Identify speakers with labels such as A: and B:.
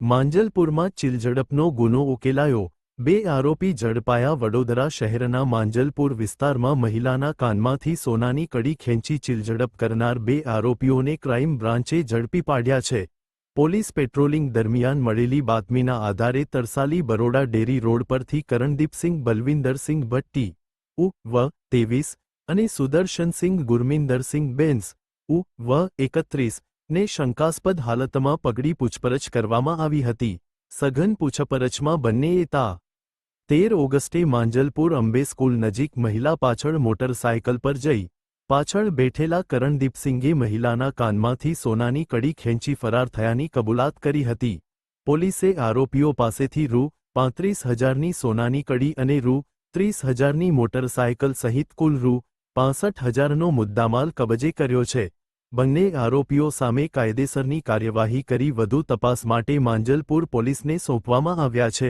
A: માંજલપુરમાં ચિલઝડપનો ગુનો ઉકેલાયો, 2 આરોપી ઝડપાયા. વડોદરા શહેરના માંજલપુર વિસ્તારમાં મહિલાના કાનમાંથી સોનાની કડી ખેંચી ચિલઝડપ કરનાર 2 આરોપીઓને ક્રાઇમ બ્રાન્ચે ઝડપી પાડ્યા છે. પોલીસ પેટ્રોલિંગ દરમિયાન મળેલી બાતમીના આધારે તરસાલી બરોડા ડેરી રોડ પરથી કરણદીપસિંહ બલવિંદરસિંહ ભટ્ટી ઉ.વ. 23 અને સુદર્શનસિંહ ગુરમિંદરસિંહ બેન્સ ઉ.વ. 31 ને શંકાસ્પદ હાલતમાં પકડી પૂછપરછ કરવામાં આવી હતી. સઘન પૂછપરછમાં બંનેએ તા. 13 ઓગસ્ટે માંજલપુર અંબે સ્કૂલ નજીક મહિલા પાછળ મોટરસાયકલ પર જઈ પાછળ બેઠેલા કરણદીપસિંઘે મહિલાના કાનમાંથી સોનાની કડી ખેંચી ફરાર થયાની કબૂલાત કરી હતી. પોલીસે આરોપીઓ પાસેથી રૂ. 35,000ની સોનાની કડી અને રૂ. 30,000ની મોટરસાયકલ સહિત કુલ રૂ. 65,000નો મુદ્દામાલ કબજે કર્યો છે. બંને આરોપીઓ સામે કાયદેસરની કાર્યવાહી કરી વધુ તપાસ માટે માંજલપુર પોલીસને સોંપવામાં આવ્યા છે.